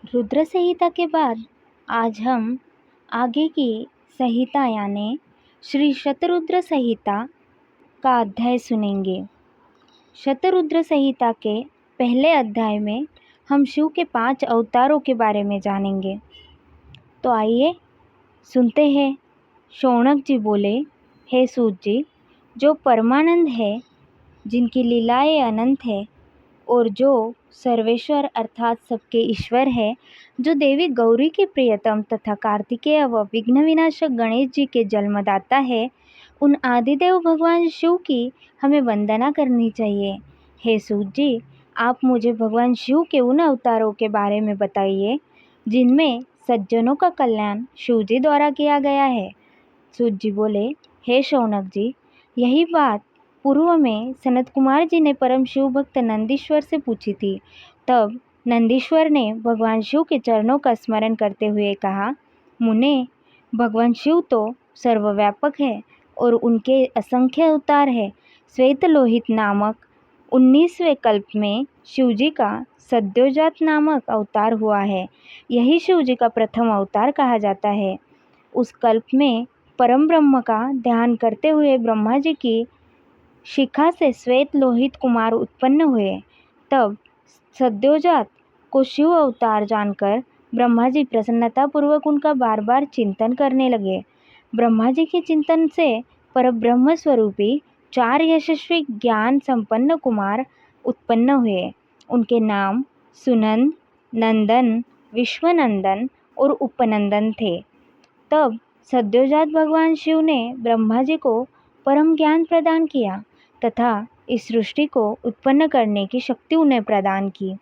रुद्र संहिता के बाद आज हम आगे की संहिता यानी श्री शतरुद्र संहिता का अध्याय सुनेंगे। शतरुद्र संहिता के पहले अध्याय में हम शिव के 5 अवतारों के बारे में जानेंगे। तो आइए सुनते हैं। शौनक जी बोले, हे सूत जी, जो परमानंद है, जिनकी लीलाएं अनंत है और जो सर्वेश्वर अर्थात सबके ईश्वर है, जो देवी गौरी के प्रियतम तथा कार्तिकेय व विघ्न विनाशक गणेश जी के जन्मदाता है, उन आदिदेव भगवान शिव की हमें वंदना करनी चाहिए। हे सूत जी, आप मुझे भगवान शिव के उन अवतारों के बारे में बताइए जिनमें सज्जनों का कल्याण शिव जी द्वारा किया गया है। सूत जी बोले, हे शौनक जी, यही बात पूर्व में सनत कुमार जी ने परम शिव भक्त नंदीश्वर से पूछी थी। तब नंदीश्वर ने भगवान शिव के चरणों का स्मरण करते हुए कहा, मुने, भगवान शिव तो सर्वव्यापक है और उनके असंख्य अवतार है। श्वेत लोहित नामक 19वें कल्प में शिवजी का सद्योजात नामक अवतार हुआ है। यही शिवजी का प्रथम अवतार कहा जाता है। उस कल्प में परम ब्रह्म का ध्यान करते हुए ब्रह्मा जी की शिखा से श्वेत लोहित कुमार उत्पन्न हुए। तब सद्योजात को शिव अवतार जानकर ब्रह्मा जी प्रसन्नतापूर्वक उनका बार बार चिंतन करने लगे। ब्रह्मा जी के चिंतन से परब्रह्म स्वरूपी 4 यशस्वी ज्ञान संपन्न कुमार उत्पन्न हुए। उनके नाम सुनंद, नंदन, विश्वनंदन और उपनंदन थे। तब सद्योजात भगवान शिव ने ब्रह्मा जी को परम ज्ञान प्रदान किया तथा इस सृष्टि को उत्पन्न करने की शक्ति उन्हें प्रदान की।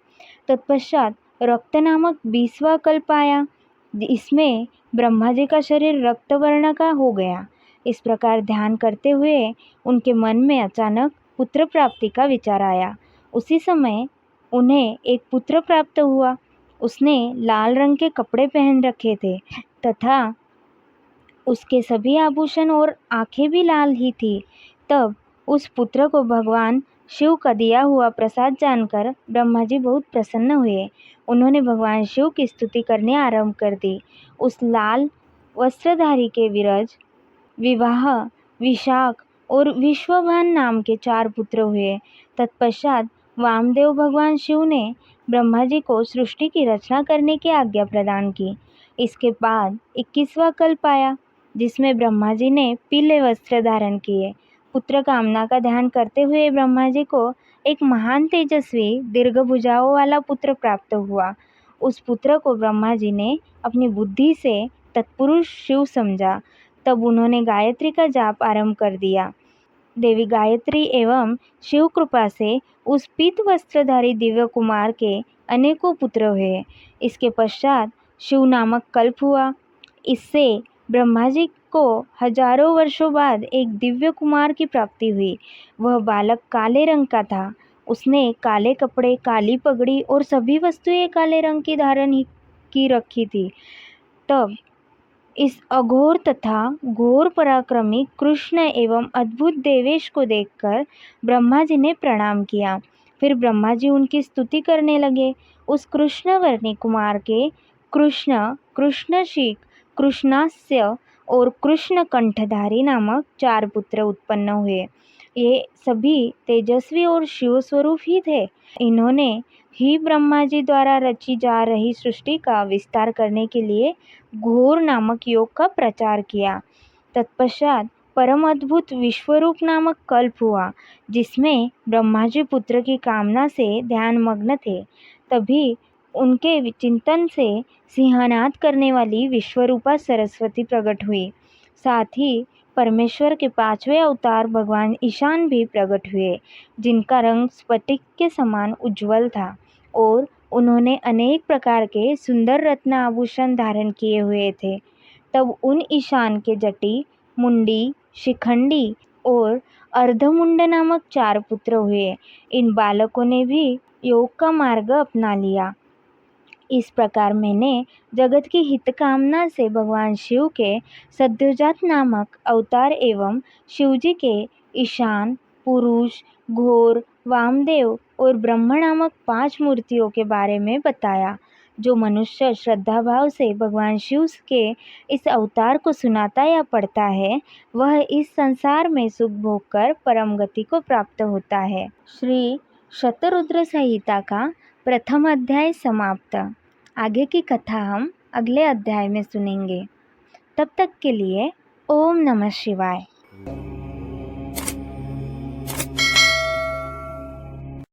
तत्पश्चात रक्त नामक 20वां कल्प आया। इसमें ब्रह्मा जी का शरीर रक्त वर्ण का हो गया। इस प्रकार ध्यान करते हुए उनके मन में अचानक पुत्र प्राप्ति का विचार आया। उसी समय उन्हें एक पुत्र प्राप्त हुआ। उसने लाल रंग के कपड़े पहन रखे थे तथा उसके सभी आभूषण और आंखें भी लाल ही थी। तब उस पुत्र को भगवान शिव का दिया हुआ प्रसाद जानकर ब्रह्मा जी बहुत प्रसन्न हुए। उन्होंने भगवान शिव की स्तुति करने आरंभ कर दी। उस लाल वस्त्रधारी के विरज, विवाह, विशाख और विश्वभान नाम के 4 पुत्र हुए। तत्पश्चात वामदेव भगवान शिव ने ब्रह्मा जी को सृष्टि की रचना करने की आज्ञा प्रदान की। इसके बाद 21वां कल्प आया, जिसमें ब्रह्मा जी ने पीले वस्त्र धारण किए। पुत्र कामना का ध्यान करते हुए ब्रह्मा जी को एक महान तेजस्वी दीर्घ भुजाओं वाला पुत्र प्राप्त हुआ। उस पुत्र को ब्रह्मा जी ने अपनी बुद्धि से तत्पुरुष शिव समझा। तब उन्होंने गायत्री का जाप आरंभ कर दिया। देवी गायत्री एवं शिव कृपा से उस पीत वस्त्रधारी दिव्य कुमार के अनेकों पुत्र हुए। इसके पश्चात शिव नामक कल्प हुआ। इससे ब्रह्मा जी को हजारों वर्षों बाद एक दिव्य कुमार की प्राप्ति हुई। वह बालक काले रंग का था। उसने काले कपड़े, काली पगड़ी और सभी वस्तुएं काले रंग की धारण की रखी थी। तब इस अघोर तथा घोर पराक्रमी कृष्ण एवं अद्भुत देवेश को देखकर ब्रह्मा जी ने प्रणाम किया। फिर ब्रह्मा जी उनकी स्तुति करने लगे। उस कृष्णवर्णी कुमार के कृष्ण, कृष्णशीक, कृष्णास्य और कृष्ण कंठधारी नामक 4 पुत्र उत्पन्न हुए। ये सभी तेजस्वी और शिव स्वरूप ही थे। इन्होंने ही ब्रह्मा जी द्वारा रची जा रही सृष्टि का विस्तार करने के लिए घोर नामक योग का प्रचार किया। तत्पश्चात परम अद्भुत विश्वरूप नामक कल्प हुआ, जिसमें ब्रह्मा जी पुत्र की कामना से ध्यान मग्न थे। तभी उनके चिंतन से सिंहनाद करने वाली विश्वरूपा सरस्वती प्रकट हुई। साथ ही परमेश्वर के 5वें अवतार भगवान ईशान भी प्रकट हुए, जिनका रंग स्फटिक के समान उज्जवल था और उन्होंने अनेक प्रकार के सुंदर रत्न आभूषण धारण किए हुए थे। तब उन ईशान के जटी, मुंडी, शिखंडी और अर्धमुंड नामक 4 पुत्र हुए। इन बालकों ने भी योग का मार्ग अपना लिया। इस प्रकार मैंने जगत की हित कामना से भगवान शिव के सद्योजात नामक अवतार एवं शिवजी के ईशान, पुरुष, घोर, वामदेव और ब्रह्म नामक 5 मूर्तियों के बारे में बताया। जो मनुष्य श्रद्धा भाव से भगवान शिव के इस अवतार को सुनाता या पढ़ता है वह इस संसार में सुख भोग कर परम गति को प्राप्त होता है। श्री शतरुद्र संहिता का प्रथम अध्याय समाप्त। आगे की कथा हम अगले अध्याय में सुनेंगे। तब तक के लिए ओम नमः शिवाय।